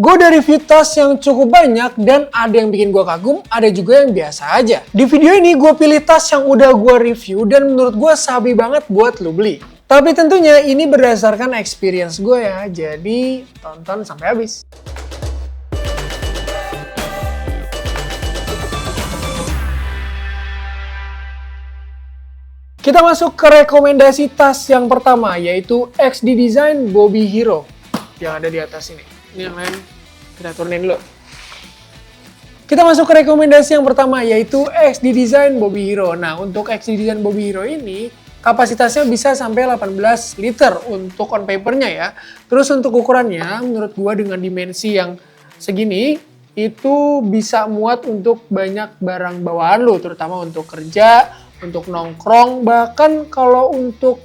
Gue udah review tas yang cukup banyak dan ada yang bikin gue kagum, ada juga yang biasa aja. Di video ini gue pilih tas yang udah gue review dan menurut gue sabi banget buat lo beli. Tapi tentunya ini berdasarkan experience gue ya, jadi tonton sampai habis. Kita masuk ke rekomendasi tas yang pertama, yaitu XD Design Bobby Hero yang ada di atas ini. Ini yang lain kita turunin dulu. Kita masuk ke rekomendasi yang pertama, yaitu XD Design Bobby Hero. Nah, untuk XD Design Bobby Hero ini kapasitasnya bisa sampai 18 liter untuk on papernya ya. Terus untuk ukurannya, menurut gua dengan dimensi yang segini, itu bisa muat untuk banyak barang bawaan lo, terutama untuk kerja, untuk nongkrong, bahkan kalau untuk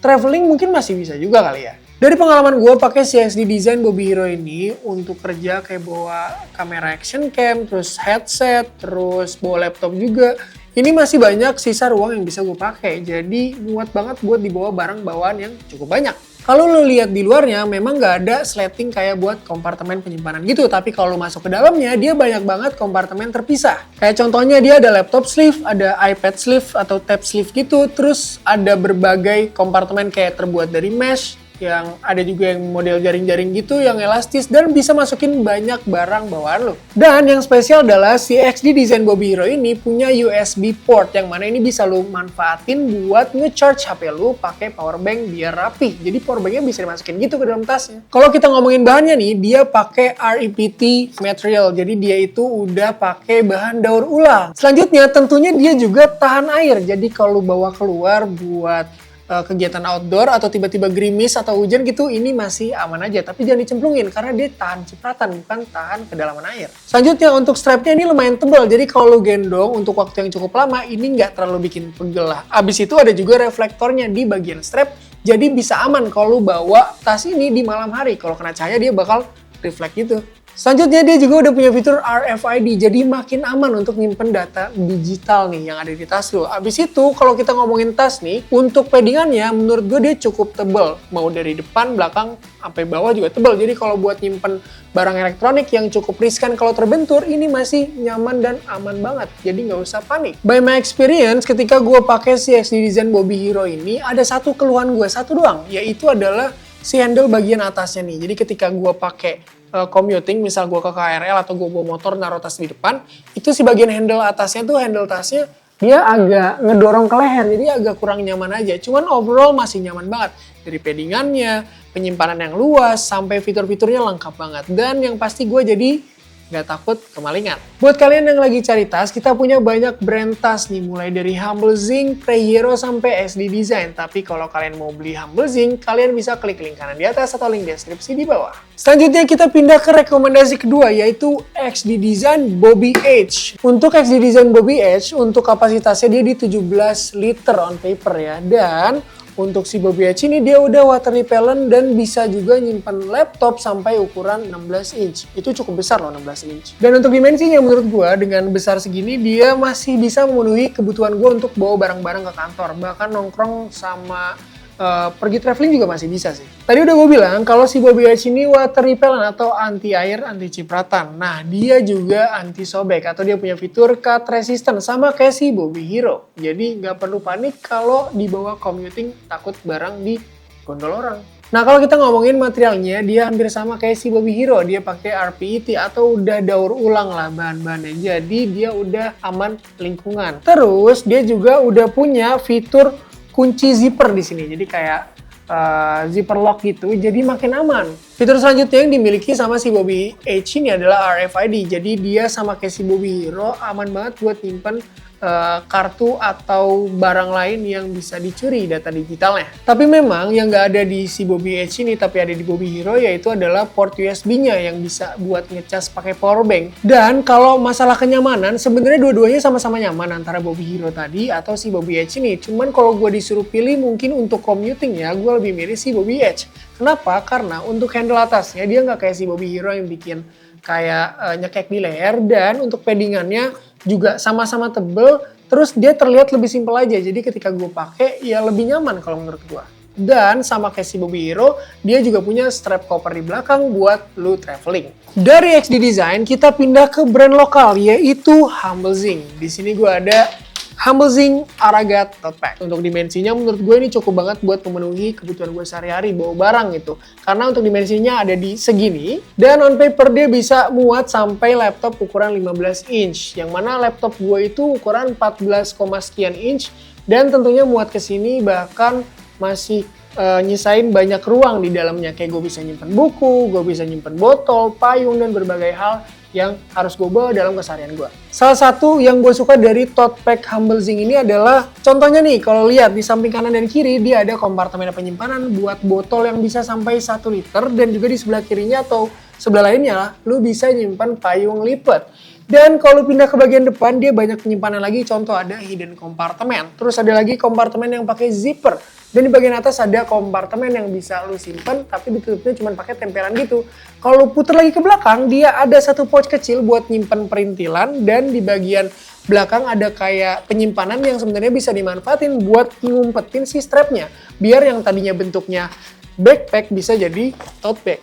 traveling mungkin masih bisa juga kali ya. Dari pengalaman gue pakai si XD Design Bobby Hero ini untuk kerja kayak bawa kamera action cam, terus headset, terus bawa laptop juga. Ini masih banyak sisa ruang yang bisa gue pakai, jadi muat banget buat dibawa barang bawaan yang cukup banyak. Kalau lo lihat di luarnya memang nggak ada sleting kayak buat kompartemen penyimpanan gitu, tapi kalau lo masuk ke dalamnya dia banyak banget kompartemen terpisah. Kayak contohnya dia ada laptop sleeve, ada iPad sleeve atau tab sleeve gitu, terus ada berbagai kompartemen kayak terbuat dari mesh, yang ada juga yang model jaring-jaring gitu yang elastis dan bisa masukin banyak barang bawaan lo. Dan yang spesial adalah si XD Design Bobby Hero ini punya USB port yang mana ini bisa lo manfaatin buat nge-charge HP lo pakai power bank biar rapi. Jadi power banknya bisa dimasukin gitu ke dalam tasnya. Kalau kita ngomongin bahannya nih, dia pakai REPT material. Jadi dia itu udah pakai bahan daur ulang. Selanjutnya tentunya dia juga tahan air. Jadi kalau bawa keluar buat kegiatan outdoor atau tiba-tiba gerimis atau hujan gitu, ini masih aman aja. Tapi jangan dicemplungin karena dia tahan cipratan, bukan tahan kedalaman air. Selanjutnya untuk strapnya ini lumayan tebal, jadi kalau lu gendong untuk waktu yang cukup lama ini nggak terlalu bikin pegel lah. Abis itu ada juga reflektornya di bagian strap, jadi bisa aman kalau lu bawa tas ini di malam hari. Kalau kena cahaya dia bakal reflect gitu. Selanjutnya dia juga udah punya fitur RFID, jadi makin aman untuk nyimpen data digital nih yang ada di tas lo. Abis itu kalau kita ngomongin tas nih, untuk paddingannya menurut gue dia cukup tebal. Mau dari depan, belakang, sampai bawah juga tebal. Jadi kalau buat nyimpen barang elektronik yang cukup riskan kalau terbentur, ini masih nyaman dan aman banget. Jadi nggak usah panik. By my experience, ketika gue pakai si XD Design Bobby Hero ini, ada satu keluhan gue, satu doang, yaitu adalah si handle bagian atasnya nih. Jadi ketika gue pakai commuting, misal gue ke KRL atau gue bawa motor naruh tas di depan, itu si bagian handle atasnya tuh, handle tasnya dia agak ngedorong ke leher, jadi agak kurang nyaman aja. Cuman overall masih nyaman banget. Dari paddingannya, penyimpanan yang luas, sampai fitur-fiturnya lengkap banget. Dan yang pasti gue jadi nggak takut kemalingan. Buat kalian yang lagi cari tas, kita punya banyak brand tas nih, mulai dari Humble Zing, Prehero, sampai XD Design. Tapi kalau kalian mau beli Humble Zing, kalian bisa klik link kanan di atas atau link deskripsi di bawah. Selanjutnya kita pindah ke rekomendasi kedua, yaitu XD Design Bobby H. Untuk XD Design Bobby H, untuk kapasitasnya dia di 17 liter on paper ya. Dan untuk si Bobby H ini dia udah water repellent dan bisa juga nyimpen laptop sampai ukuran 16 inch. Itu cukup besar loh, 16 inch. Dan untuk dimensinya menurut gua dengan besar segini dia masih bisa memenuhi kebutuhan gua untuk bawa barang-barang ke kantor. Bahkan nongkrong sama pergi traveling juga masih bisa sih. Tadi udah gue bilang kalau si Bobby H ini water repellent atau anti air, anti cipratan. Nah, dia juga anti sobek atau dia punya fitur cut resistant sama kayak si Bobby Hero. Jadi nggak perlu panik kalau dibawa commuting takut barang di gondol orang. Nah, kalau kita ngomongin materialnya, dia hampir sama kayak si Bobby Hero. Dia pakai RPET atau udah daur ulang lah bahan-bahannya. Jadi dia udah aman lingkungan. Terus dia juga udah punya fitur kunci zipper di sini, jadi kayak zipper lock gitu, jadi makin aman. Fitur selanjutnya yang dimiliki sama si Bobby H ini adalah RFID, jadi dia sama kayak si Bobby Hero aman banget buat nyimpen kartu atau barang lain yang bisa dicuri data digitalnya. Tapi memang yang nggak ada di si Bobby H ini tapi ada di Bobby Hero yaitu adalah port USB-nya yang bisa buat ngecas pakai power bank. Dan kalau masalah kenyamanan sebenarnya dua-duanya sama-sama nyaman antara Bobby Hero tadi atau si Bobby H ini. Cuman kalau gue disuruh pilih mungkin untuk commuting ya gue lebih milih si Bobby H. Kenapa? Karena untuk handle atasnya dia nggak kayak si Bobby Hero yang bikin kayak nyekek di leher, dan untuk paddingannya juga sama-sama tebel, terus dia terlihat lebih simpel aja. Jadi ketika gue pakai ya lebih nyaman kalau menurut gue. Dan sama kayak si Bobby Hero, dia juga punya strap koper di belakang buat lu traveling. Dari XD Design, kita pindah ke brand lokal, yaitu Humble-Zing. Di sini gue ada Humble-Zing Aragat Tote Bag. Untuk dimensinya menurut gue ini cukup banget buat memenuhi kebutuhan gue sehari-hari bawa barang gitu. Karena untuk dimensinya ada di segini, dan on paper dia bisa muat sampai laptop ukuran 15 inch. Yang mana laptop gue itu ukuran 14, sekian inch, dan tentunya muat ke sini bahkan masih nyisain banyak ruang di dalamnya. Kayak gue bisa nyimpen buku, gue bisa nyimpen botol, payung, dan berbagai hal yang harus gue bawa dalam keseharian gue. Salah satu yang gue suka dari tote bag Humble-Zing ini adalah, contohnya nih, kalau lihat di samping kanan dan kiri, dia ada kompartemen penyimpanan buat botol yang bisa sampai 1 liter, dan juga di sebelah kirinya atau sebelah lainnya, lu bisa nyimpan payung lipat. Dan kalau pindah ke bagian depan, dia banyak penyimpanan lagi, contoh ada hidden kompartemen. Terus ada lagi kompartemen yang pakai zipper. Dan di bagian atas ada kompartemen yang bisa lu simpen, tapi ditutupnya cuma pakai tempelan gitu. Kalau lu puter lagi ke belakang, dia ada satu pouch kecil buat nyimpen perintilan, dan di bagian belakang ada kayak penyimpanan yang sebenarnya bisa dimanfaatin buat ngumpetin si strapnya. Biar yang tadinya bentuknya backpack bisa jadi tote bag.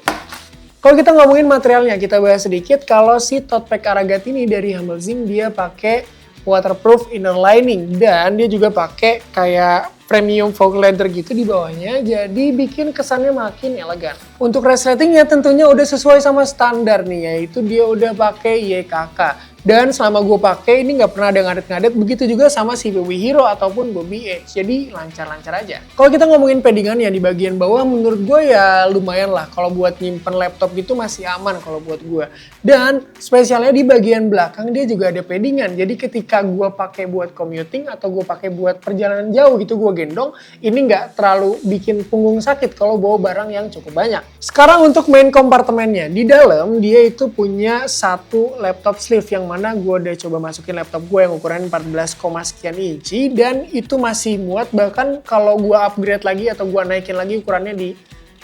Kalau kita ngomongin materialnya, kita bahas sedikit. Kalau si tote bag Aragat ini dari Humble-Zing, dia pakai waterproof inner lining, dan dia juga pakai kayak premium faux leather gitu di bawahnya, jadi bikin kesannya makin elegan. Untuk resletingnya tentunya udah sesuai sama standar nih, yaitu dia udah pakai YKK. Dan selama gue pakai ini nggak pernah ada ngadet-ngadet, begitu juga sama si Bobby Hero ataupun Bobby Edge, jadi lancar-lancar aja. Kalau kita ngomongin paddingan ya di bagian bawah, menurut gue ya lumayan lah. Kalau buat nyimpen laptop gitu masih aman kalau buat gue. Dan spesialnya di bagian belakang dia juga ada paddingan, jadi ketika gue pakai buat commuting atau gue pakai buat perjalanan jauh gitu gue gendong, ini nggak terlalu bikin punggung sakit kalau bawa barang yang cukup banyak. Sekarang untuk main kompartemennya, di dalam dia itu punya satu laptop sleeve yang mana gue udah coba masukin laptop gue yang ukuran 14, sekian inci, dan itu masih muat. Bahkan kalau gue upgrade lagi atau gue naikin lagi ukurannya di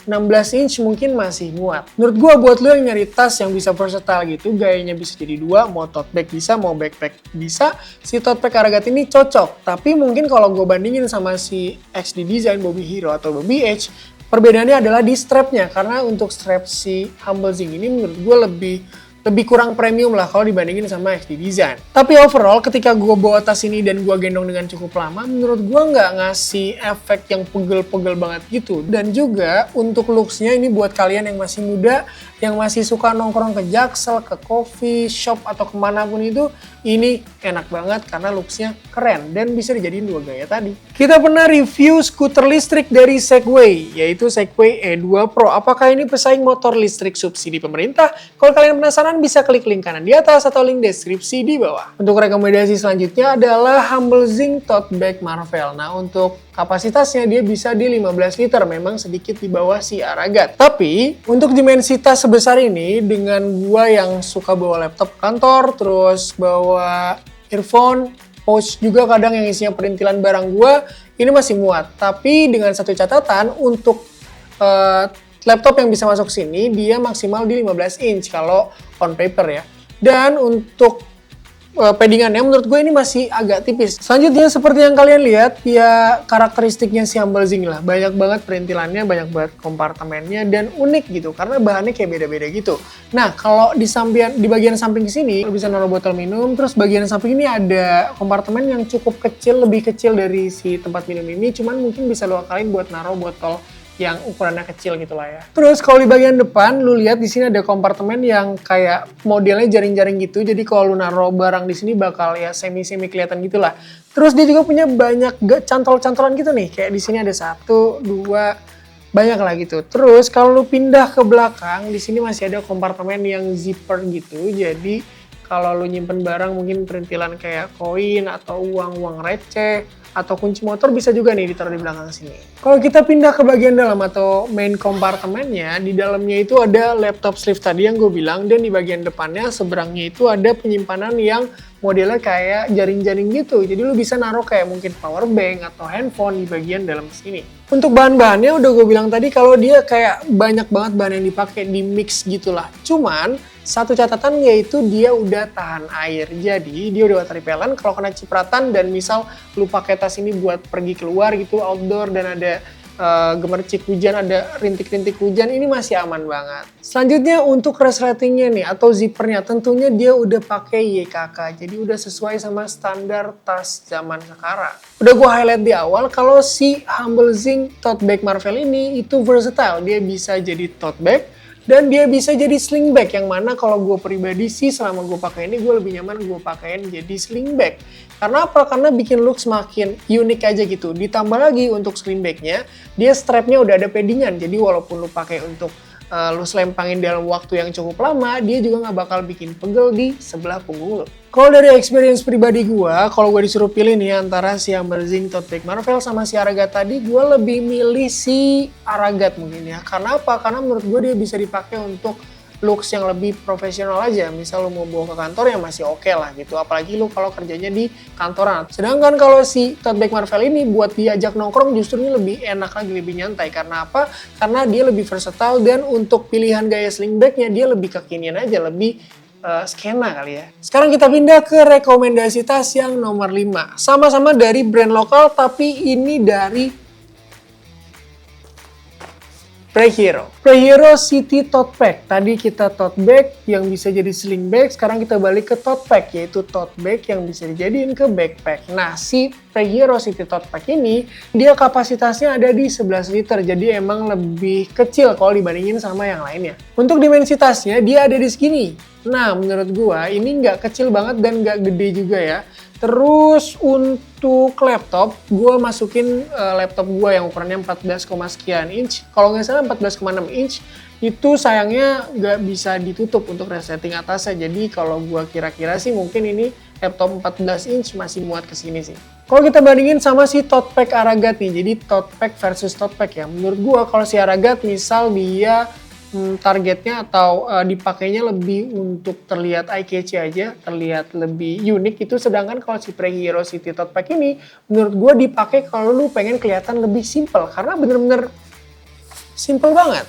16 inch mungkin masih muat. Menurut gue buat lo yang nyari tas yang bisa versatile gitu, gayanya bisa jadi dua, mau tote bag bisa, mau backpack bisa, si tote bag Aragat ini cocok. Tapi mungkin kalau gue bandingin sama si XD Design, Bobby Hero atau Bobby Edge, perbedaannya adalah di strapnya. Karena untuk strap si Humble-Zing ini menurut gue lebih kurang premium lah kalau dibandingin sama XD Design. Tapi overall ketika gue bawa tas ini dan gue gendong dengan cukup lama, menurut gue nggak ngasih efek yang pegel-pegel banget gitu. Dan juga untuk looks-nya ini buat kalian yang masih muda, yang masih suka nongkrong ke Jaksel, ke coffee shop atau kemanapun itu, ini enak banget karena looks-nya keren dan bisa dijadiin dua gaya tadi. Kita pernah review skuter listrik dari Segway, yaitu Segway E2 Pro. Apakah ini pesaing motor listrik subsidi pemerintah? Kalau kalian penasaran bisa klik link kanan di atas atau link deskripsi di bawah. Untuk rekomendasi selanjutnya adalah Humble-Zing Tote Bag Marvel. Nah, untuk kapasitasnya dia bisa di 15 liter, memang sedikit di bawah si Aragat. Tapi untuk dimensi tas sebesar ini, dengan gua yang suka bawa laptop kantor, terus bawa earphone, pouch juga kadang yang isinya perintilan barang gua, ini masih muat. Tapi dengan satu catatan, untuk laptop yang bisa masuk sini, dia maksimal di 15 inch kalau on paper ya. Dan untuk paddingannya menurut gue ini masih agak tipis. Selanjutnya seperti yang kalian lihat, ya karakteristiknya si Humble-Zing lah. Banyak banget perintilannya, banyak banget kompartemennya, dan unik gitu. Karena bahannya kayak beda-beda gitu. Nah, kalau di bagian samping sini, lo bisa naruh botol minum. Terus bagian samping ini ada kompartemen yang cukup kecil, lebih kecil dari si tempat minum ini. Cuman mungkin bisa lo akalin buat naruh botol yang ukurannya kecil gitu lah ya. Terus kalau di bagian depan lu lihat di sini ada kompartemen yang kayak modelnya jaring-jaring gitu. Jadi kalau lu naruh barang di sini bakal ya semi-semi kelihatan gitulah. Terus dia juga punya banyak cantol-cantolan gitu nih. Kayak di sini ada 1, 2, banyak lah gitu. Terus kalau lu pindah ke belakang, di sini masih ada kompartemen yang zipper gitu. Jadi kalau lu nyimpen barang mungkin perintilan kayak koin atau uang-uang receh atau kunci motor bisa juga nih ditaruh di belakang sini. Kalau kita pindah ke bagian dalam atau main kompartemennya, di dalamnya itu ada laptop sleeve tadi yang gue bilang, dan di bagian depannya seberangnya itu ada penyimpanan yang modelnya kayak jaring-jaring gitu. Jadi lu bisa naruh kayak mungkin power bank atau handphone di bagian dalam sini. Untuk bahan-bahannya udah gue bilang tadi kalau dia kayak banyak banget bahan yang dipakai, di mix gitulah. Cuman satu catatan yaitu dia udah tahan air. Jadi dia udah water repellent kalau kena cipratan, dan misal lu pakai tas ini buat pergi keluar gitu outdoor dan ada gemercik hujan, ada rintik-rintik hujan, ini masih aman banget. Selanjutnya untuk resletingnya nih atau zippernya, tentunya dia udah pakai YKK, jadi udah sesuai sama standar tas zaman sekarang. Udah gue highlight di awal kalau si Humble Zing tote bag Marvel ini itu versatile, dia bisa jadi tote bag dan dia bisa jadi sling bag, yang mana kalau gue pribadi sih selama gue pakai ini gue lebih nyaman gue pakein jadi sling bag. Karena apa? Karena bikin look semakin unik aja gitu. Ditambah lagi untuk sling bagnya, dia strapnya udah ada paddingan, jadi walaupun lu pakai untuk lu selempangin dalam waktu yang cukup lama, dia juga nggak bakal bikin pegel di sebelah punggung lu. Kalau dari experience pribadi gue, kalau gue disuruh pilih nih antara si Humble Zing tote bag Marvel sama si Aragat tadi, gue lebih milih si Aragat mungkin ya. Karena apa? Karena menurut gue dia bisa dipakai untuk looks yang lebih profesional aja. Misal lu mau bawa ke kantor ya masih oke lah gitu. Apalagi lu kalau kerjanya di kantoran. Sedangkan kalau si tote bag Marvel ini buat diajak nongkrong justru ini lebih enak lagi, lebih nyantai. Karena apa? Karena dia lebih versatile dan untuk pilihan gaya sling bagnya dia lebih kekinian aja, lebih skena kali ya. Sekarang kita pindah ke rekomendasi tas yang nomor 5. Sama-sama dari brand lokal tapi ini dari Prehero. Prehero City Tote Bag. Tadi kita tote bag yang bisa jadi sling bag, sekarang kita balik ke tote bag, yaitu tote bag yang bisa dijadiin ke backpack. Nah, si Prehero City Tote Bag ini, dia kapasitasnya ada di 11 liter, jadi emang lebih kecil kalau dibandingin sama yang lainnya. Untuk dimensi tasnya, dia ada di segini. Nah, menurut gua ini nggak kecil banget dan nggak gede juga ya. Terus untuk laptop, gue masukin laptop gue yang ukurannya 14, sekian inch. Kalau nggak salah 14,6 inch, itu sayangnya nggak bisa ditutup untuk resleting atasnya. Jadi kalau gue kira-kira sih mungkin ini laptop 14 inch masih muat ke sini sih. Kalau kita bandingin sama si tote bag Aragat nih, jadi tote bag versus tote bag ya. Menurut gue kalau si Aragat misal dia targetnya atau dipakainya lebih untuk terlihat eye-catchy aja, terlihat lebih unik itu. Sedangkan kalau si Prehero City Tote Bag ini menurut gue dipakai kalau lu pengen kelihatan lebih simple, karena bener-bener simple banget.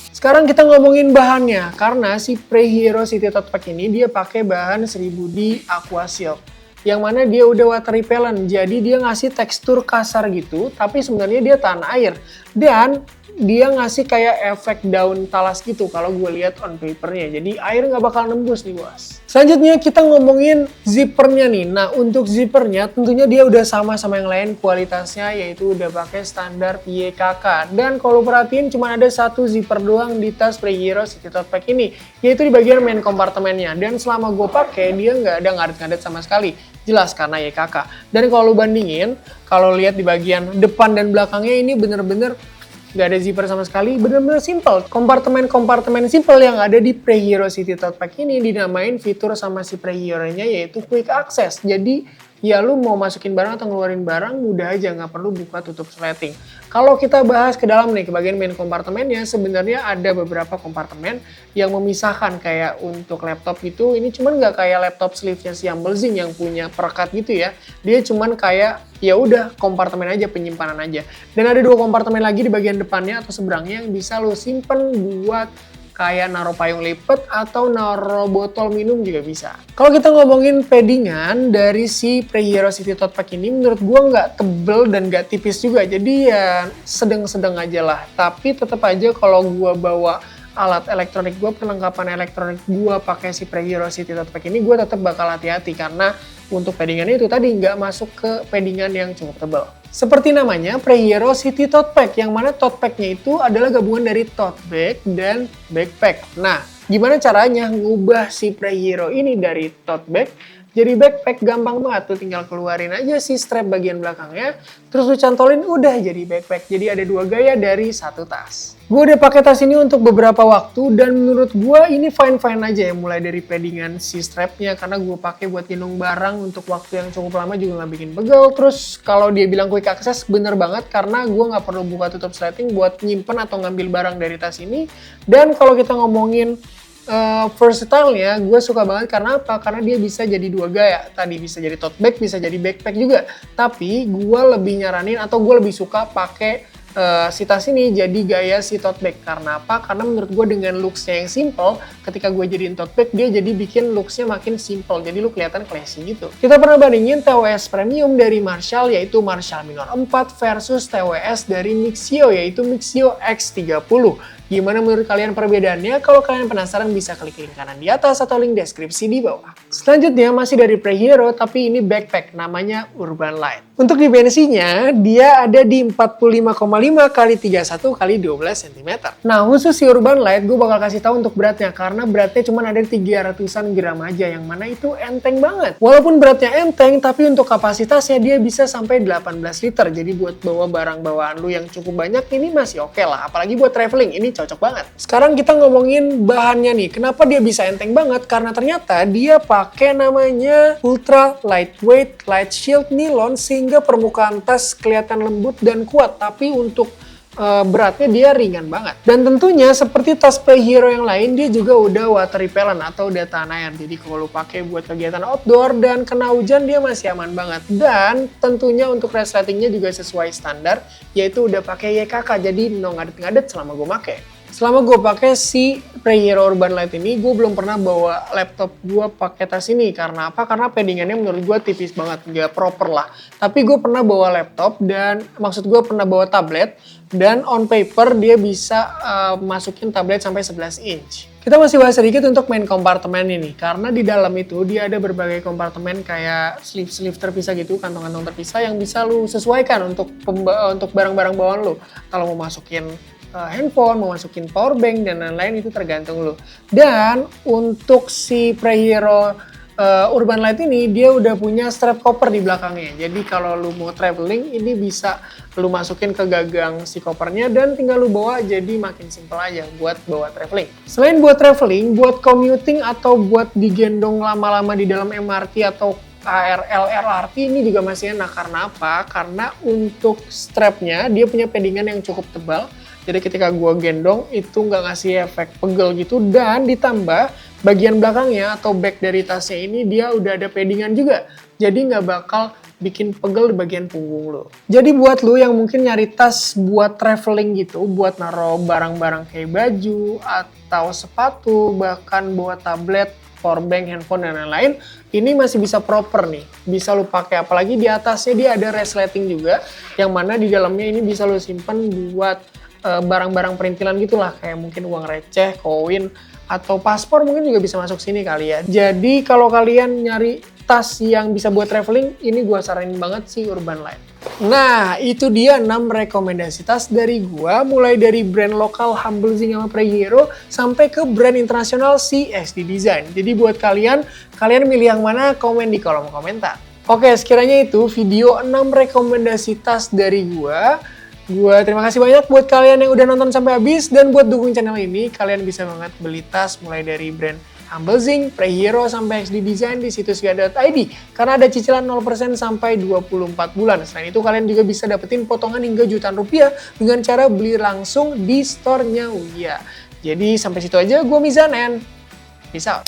Sekarang kita ngomongin bahannya, karena si Prehero City Tote Bag ini dia pakai bahan 1000D Aqua Silk, yang mana dia udah water repellent, jadi dia ngasih tekstur kasar gitu, tapi sebenarnya dia tahan air. Dan dia ngasih kayak efek daun talas gitu kalau gue lihat on papernya. Jadi air nggak bakal nembus nih bos. Selanjutnya kita ngomongin zippernya nih. Nah untuk zippernya tentunya dia udah sama yang lain kualitasnya, yaitu udah pakai standar YKK. Dan kalau perhatiin cuma ada satu zipper doang di tas Prehero City Tote Bag ini, yaitu di bagian main kompartemennya. Dan selama gue pakai dia nggak ada ngadet-ngadet sama sekali. Jelas karena YKK. Dan kalau lu bandingin, kalau lihat di bagian depan dan belakangnya ini bener-bener nggak ada zipper sama sekali, bener-bener simple. Kompartemen simple yang ada di Prehero City Tote Bag ini dinamain fitur sama si Prehero-nya yaitu Quick Access. Jadi ya lu mau masukin barang atau ngeluarin barang mudah aja, nggak perlu buka tutup sleting. Kalau kita bahas ke dalam nih, ke bagian main kompartemennya, sebenarnya ada beberapa kompartemen yang memisahkan. Kayak untuk laptop itu, ini cuman nggak kayak laptop sleeve-nya si Humble Zing yang punya perekat gitu ya. Dia cuman kayak ya udah kompartemen aja, penyimpanan aja. Dan ada 2 kompartemen lagi di bagian depannya atau seberangnya yang bisa lo simpen buat kayak naruh payung lipat atau naruh botol minum juga bisa. Kalau kita ngomongin paddingan dari si Prehero City Tote Bag ini, menurut gua nggak tebel dan nggak tipis juga, jadi ya sedang-sedang aja lah. Tapi tetap aja kalau gua bawa alat elektronik gua, perlengkapan elektronik gua pakai si Prehero City Tote Bag ini, gua tetap bakal hati-hati karena untuk paddingannya itu tadi nggak masuk ke paddingan yang cukup tebal. Seperti namanya, Prehero City Tote Bag, yang mana tote bag-nya itu adalah gabungan dari tote bag dan backpack. Nah, gimana caranya ngubah si Prehero ini dari tote bag jadi backpack? Gampang banget tuh, tinggal keluarin aja si strap bagian belakangnya, terus lu cantolin, udah jadi backpack. Jadi ada 2 gaya dari satu tas. Gue udah pakai tas ini untuk beberapa waktu dan menurut gue ini fine-fine aja ya, mulai dari paddingan si strapnya karena gue pakai buat gendong barang untuk waktu yang cukup lama juga nggak bikin pegel. Terus kalau dia bilang quick access, bener banget karena gue nggak perlu buka tutup sleting buat nyimpen atau ngambil barang dari tas ini. Dan kalau kita ngomongin versatile-nya, gue suka banget karena apa? Karena dia bisa jadi 2 gaya. Tadi bisa jadi tote bag, bisa jadi backpack juga. Tapi gue lebih nyaranin atau gue lebih suka pakai si tas ini jadi gaya si tote bag. Karena apa? Karena menurut gue dengan looks-nya yang simple, ketika gue jadiin tote bag, dia jadi bikin looks-nya makin simple. Jadi lu kelihatan classy gitu. Kita pernah bandingin TWS Premium dari Marshall, yaitu Marshall Minor 4 versus TWS dari Mixio, yaitu Mixio X30. Gimana menurut kalian perbedaannya? Kalau kalian penasaran bisa klik link kanan di atas atau link deskripsi di bawah. Selanjutnya masih dari Prehero, tapi ini backpack namanya Urban Light. Untuk dimensinya, dia ada di 45,5 x 31 x 12 cm. Nah, khusus si Urban Light, gue bakal kasih tahu untuk beratnya, karena beratnya cuma ada 300-an gram aja, yang mana itu enteng banget. Walaupun beratnya enteng, tapi untuk kapasitasnya dia bisa sampai 18 liter. Jadi buat bawa barang bawaan lu yang cukup banyak, ini masih oke lah. Apalagi buat traveling, ini cocok banget. Sekarang kita ngomongin bahannya nih. Kenapa dia bisa enteng banget? Karena ternyata dia pakai namanya Ultra Lightweight Light Shield Nylon, sehingga permukaan tas kelihatan lembut dan kuat, tapi untuk beratnya dia ringan banget. Dan tentunya seperti tas Prehero yang lain, dia juga udah water repellent atau udah tahan air. Jadi kalau lu pakai buat kegiatan outdoor dan kena hujan, dia masih aman banget. Dan tentunya untuk resletingnya juga sesuai standar, yaitu udah pakai YKK, jadi no ngadet-ngadet selama gue pakai. Selama gue pakai si Prehero Urban Light ini, gue belum pernah bawa laptop gue pakai tas ini. Karena apa? Karena paddingannya menurut gue tipis banget, nggak proper lah. Tapi gue pernah bawa laptop dan maksud gue pernah bawa tablet, dan on paper dia bisa masukin tablet sampai 11 inch. Kita masih bahas sedikit untuk main kompartemen ini, karena di dalam itu dia ada berbagai kompartemen kayak sleeve-sleeve terpisah gitu, kantong-kantong terpisah yang bisa lu sesuaikan untuk barang-barang bawaan lu. Kalau mau masukin handphone, mau masukin power bank, dan lain-lain itu tergantung lu. Dan untuk si Prehero Urban Light ini, dia udah punya strap koper di belakangnya. Jadi kalau lu mau traveling, ini bisa lu masukin ke gagang si kopernya dan tinggal lu bawa, jadi makin simple aja buat bawa traveling. Selain buat traveling, buat commuting atau buat digendong lama-lama di dalam MRT atau KRL, LRT ini juga masih enak. Karena apa? Karena untuk strapnya dia punya paddingan yang cukup tebal. Jadi ketika gua gendong itu nggak ngasih efek pegel gitu, dan ditambah bagian belakangnya atau back dari tasnya ini dia udah ada paddingan juga. Jadi nggak bakal bikin pegel di bagian punggung lo. Jadi buat lo yang mungkin nyari tas buat traveling gitu, buat naruh barang-barang kayak baju atau sepatu, bahkan bawa tablet, powerbank, handphone, dan lain-lain, ini masih bisa proper nih. Bisa lu pakai, apalagi di atasnya dia ada resleting juga, yang mana di dalamnya ini bisa lu simpen buat barang-barang perintilan gitulah, kayak mungkin uang receh, koin, atau paspor mungkin juga bisa masuk sini kali ya. Jadi kalau kalian nyari tas yang bisa buat traveling, ini gua saranin banget sih Urban Light. Nah, itu dia 6 rekomendasi tas dari gua, mulai dari brand lokal Humblezing sama Prehero sampai ke brand internasional si XD Design. Jadi buat kalian milih yang mana, komen di kolom komentar. Oke, sekiranya itu video 6 rekomendasi tas dari gua. Terima kasih banyak buat kalian yang udah nonton sampai habis, dan buat dukung channel ini, kalian bisa banget beli tas mulai dari brand Humblezing, Prehero, sampai XD Design di situs ga.id, karena ada cicilan 0% sampai 24 bulan. Selain itu, kalian juga bisa dapetin potongan hingga jutaan rupiah dengan cara beli langsung di store-nya Uya. Jadi sampai situ aja, gue Mizan and peace out.